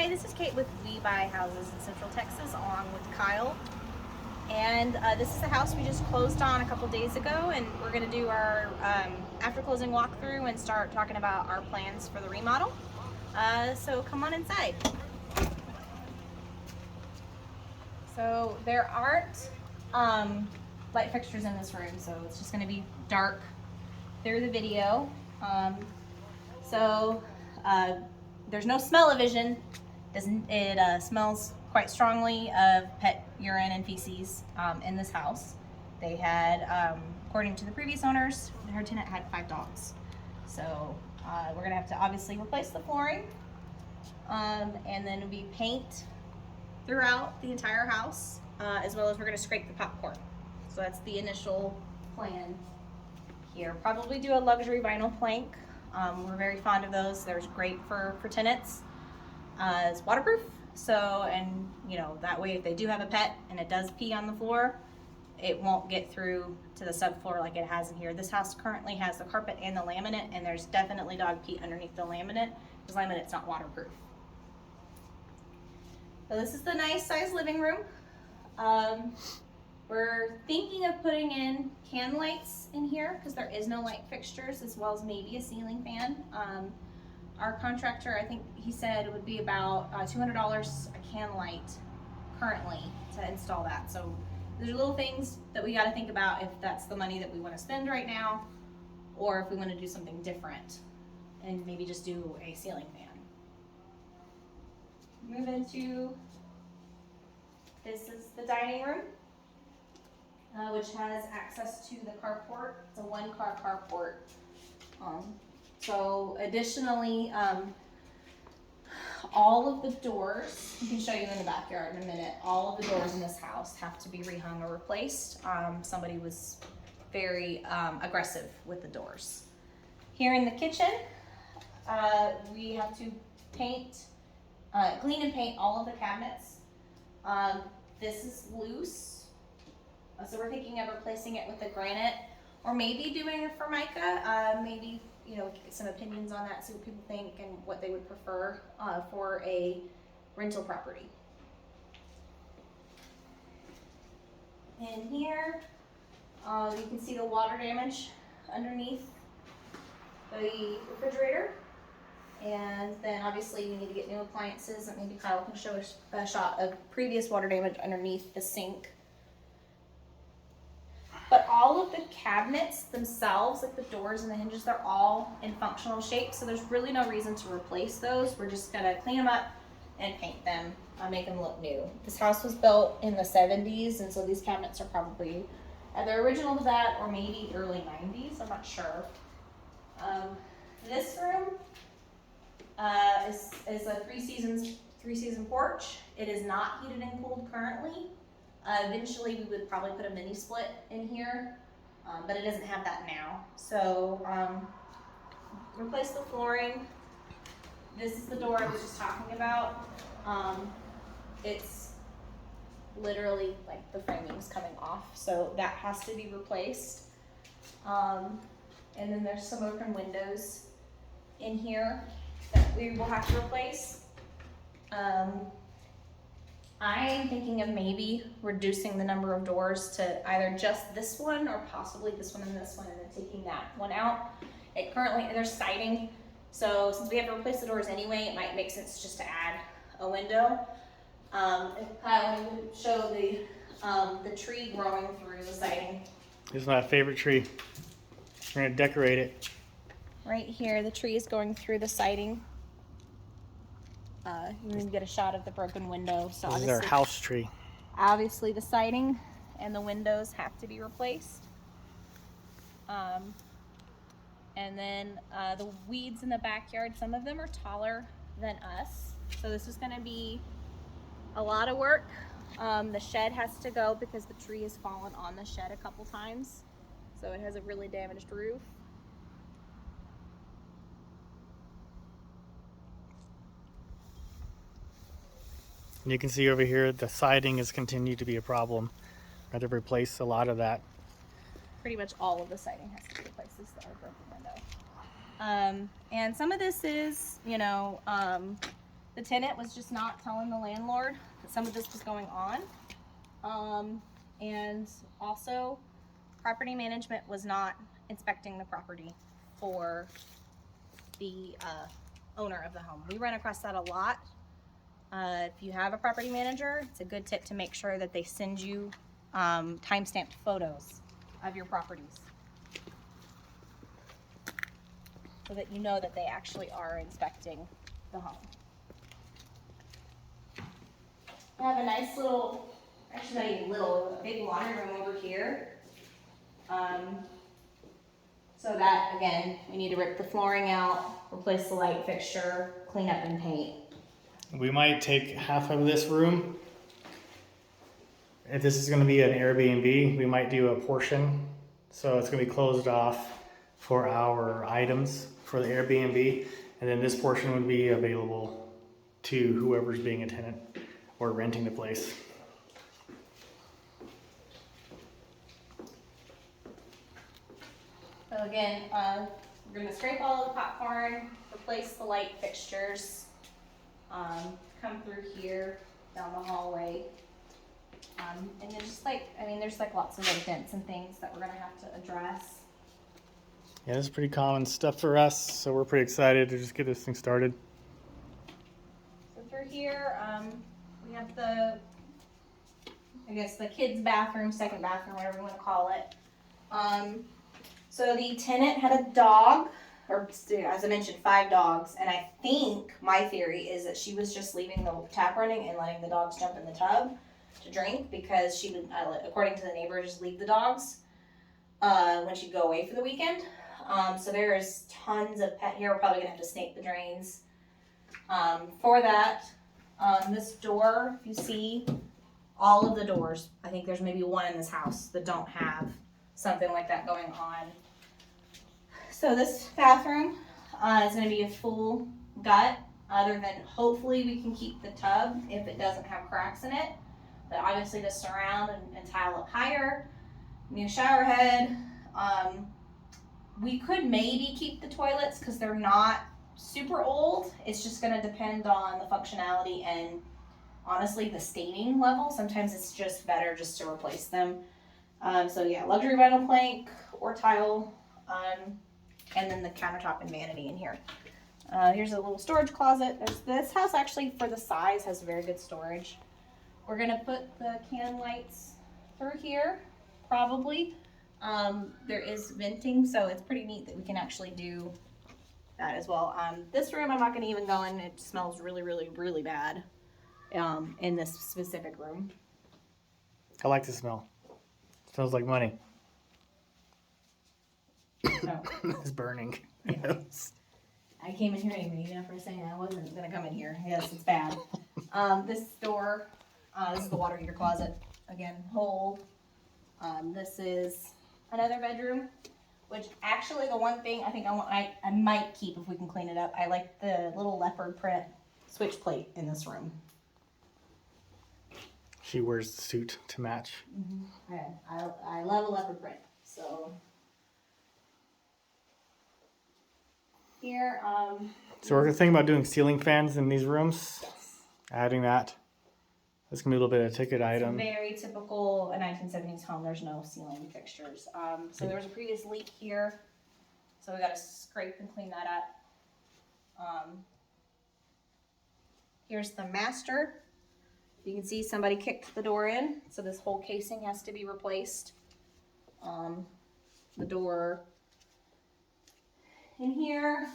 Hi, this is Kate with We Buy Houses in Central Texas, along with Kyle. And this is the house we just closed on a couple days ago, and we're going to do our after closing walkthrough and start talking about our plans for the remodel. So come on inside. So there aren't light fixtures in this room, so it's just going to be dark through the video. There's no smell-o-vision. It smells quite strongly of pet urine and feces in this house. They had, according to the previous owners, her tenant had 5 dogs. So we're gonna have to obviously replace the flooring, and then we paint throughout the entire house, as well as we're gonna scrape the popcorn. So that's the initial plan here. Probably do a luxury vinyl plank. We're very fond of those. They're great for tenants. It's waterproof, so, and you know, that way if they do have a pet and it does pee on the floor, it won't get through to the subfloor like it has in here. This house currently has the carpet and the laminate, and there's definitely dog pee underneath the laminate because laminate's not waterproof. So this is the nice size living room. We're thinking of putting in can lights in here because there is no light fixtures, as well as maybe a ceiling fan. Our contractor, I think he said it would be about $200 a can light currently to install that. So there's little things that we got to think about if that's the money that we want to spend right now, or if we want to do something different and maybe just do a ceiling fan. Move into, this is the dining room, which has access to the carport. It's a 1-car carport. So additionally, all of the doors, I can show you in the backyard in a minute, all of the doors in this house have to be rehung or replaced. Somebody was very aggressive with the doors. Here in the kitchen, we have to paint, clean and paint all of the cabinets. This is loose, so we're thinking of replacing it with the granite, or maybe doing a Formica, maybe, you know, get some opinions on that, see what people think and what they would prefer for a rental property. In here, you can see the water damage underneath the refrigerator. And then obviously we need to get new appliances, and maybe Kyle can show us a shot of previous water damage underneath the sink. But all of the cabinets themselves, like the doors and the hinges, they're all in functional shape, so there's really no reason to replace those. We're just gonna clean them up and paint them, make them look new. This house was built in the 70s, and so these cabinets are probably either original to that or maybe early 90s, I'm not sure. This room is a three-season porch. It is not heated and cooled currently. Eventually we would probably put a mini split in here, but it doesn't have that now. So replace the flooring. This is the door I was just talking about. It's literally like the framing's coming off, so that has to be replaced. And then there's some open windows in here that we will have to replace. I am thinking of maybe reducing the number of doors to either just this one or possibly this one and this one, and then taking that one out. It currently, there's siding, so since we have to replace the doors anyway, it might make sense just to add a window. If Kyle would show the tree growing through the siding. This is my favorite tree. We're gonna decorate it. Right here, the tree is going through the siding. You need to get a shot of the broken window. So this is our house tree. Obviously the siding and the windows have to be replaced. And then the weeds in the backyard, some of them are taller than us. So this is gonna be a lot of work. The shed has to go because the tree has fallen on the shed a couple times. So it has a really damaged roof. And you can see over here the siding has continued to be a problem. I had to replace a lot of that. Pretty much all of the siding has to be replaced. This is the broken window. And some of this is, you know, The tenant was just not telling the landlord that some of this was going on. And also, property management was not inspecting the property for the owner of the home. We run across that a lot. If you have a property manager, it's a good tip to make sure that they send you timestamped photos of your properties, so that you know that they actually are inspecting the home. I have a nice little, actually not even little, a big laundry room over here. So that, again, we need to rip the flooring out, replace the light fixture, clean up and paint. We might take half of this room. If this is going to be an Airbnb, we might do a portion. So it's going to be closed off for our items for the Airbnb. And then this portion would be available to whoever's being a tenant or renting the place. So again, we're going to scrape all of the popcorn, replace the light fixtures, come through here, down the hallway. And then just like, I mean, there's like lots of little vents and things that we're going to have to address. Yeah, this is pretty common stuff for us, so we're pretty excited to just get this thing started. So through here, we have the, I guess, the kids' bathroom, second bathroom, whatever you want to call it. So the tenant had a dog, or as I mentioned, 5 dogs, and I think my theory is that she was just leaving the tap running and letting the dogs jump in the tub to drink, because she would, according to the neighbor, just leave the dogs when she'd go away for the weekend. So there's tons of pet hair. We're probably gonna have to snake the drains. For that, this door, if you see, all of the doors, I think there's maybe one in this house that don't have something like that going on. So this bathroom is going to be a full gut, other than hopefully we can keep the tub if it doesn't have cracks in it. But obviously to surround and tile up higher, new shower head. We could maybe keep the toilets because they're not super old. It's just going to depend on the functionality and honestly the staining level. Sometimes it's just better just to replace them. So yeah, luxury vinyl plank or tile, and then the countertop and vanity in here. Here's a little storage closet. This house actually, for the size, has very good storage. We're gonna put the can lights through here, probably. There is venting, so it's pretty neat that we can actually do that as well. This room I'm not gonna even go in. It smells really, really, really bad in this specific room. I like the smell. It smells like money. No. It's burning. Yeah. Yes. I came in here anyway, even after saying I wasn't gonna come in here. Yes, it's bad. This door, this is the water heater closet. Again, whole. This is another bedroom, which actually the one thing I think I might keep if we can clean it up. I like the little leopard print switch plate in this room. She wears the suit to match. Mm-hmm. I love a leopard print. So here, So we're thinking about doing ceiling fans in these rooms. yes. Adding that. That's gonna be a little bit of a ticket item. Very typical a 1970s home. There's no ceiling fixtures. So there was a previous leak here, so we got to scrape and clean that up. Here's the master. You can see somebody kicked the door in, so this whole casing has to be replaced. The door in here,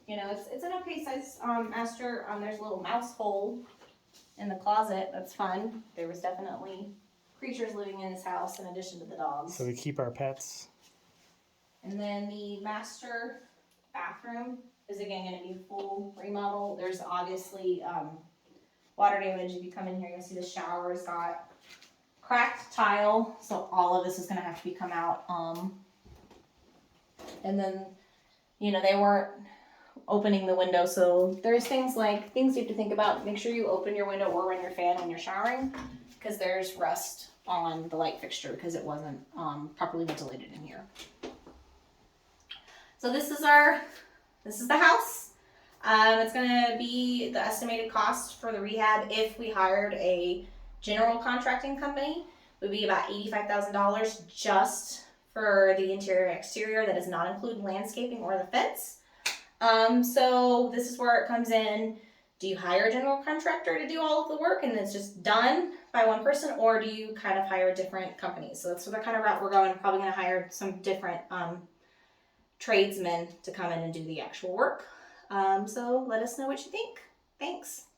you know, it's an okay size master. There's a little mouse hole in the closet. That's fun. There was definitely creatures living in this house in addition to the dogs. So we keep our pets. And then the master bathroom is again going to be full remodel. There's obviously water damage. If you come in here, you'll see the shower's got cracked tile, so all of this is going to have to be come out. And then, you know, they weren't opening the window, so there's things you have to think about. Make sure you open your window or run your fan when you're showering, because there's rust on the light fixture because it wasn't properly ventilated in here. So this is the house. It's gonna be the estimated cost for the rehab if we hired a general contracting company would be about $85,000 just for the interior and exterior. That does not include landscaping or the fence. So this is where it comes in. Do you hire a general contractor to do all of the work and it's just done by one person, or do you kind of hire different companies? So that's the kind of route we're going. Probably going to hire some different tradesmen to come in and do the actual work. So let us know what you think. Thanks.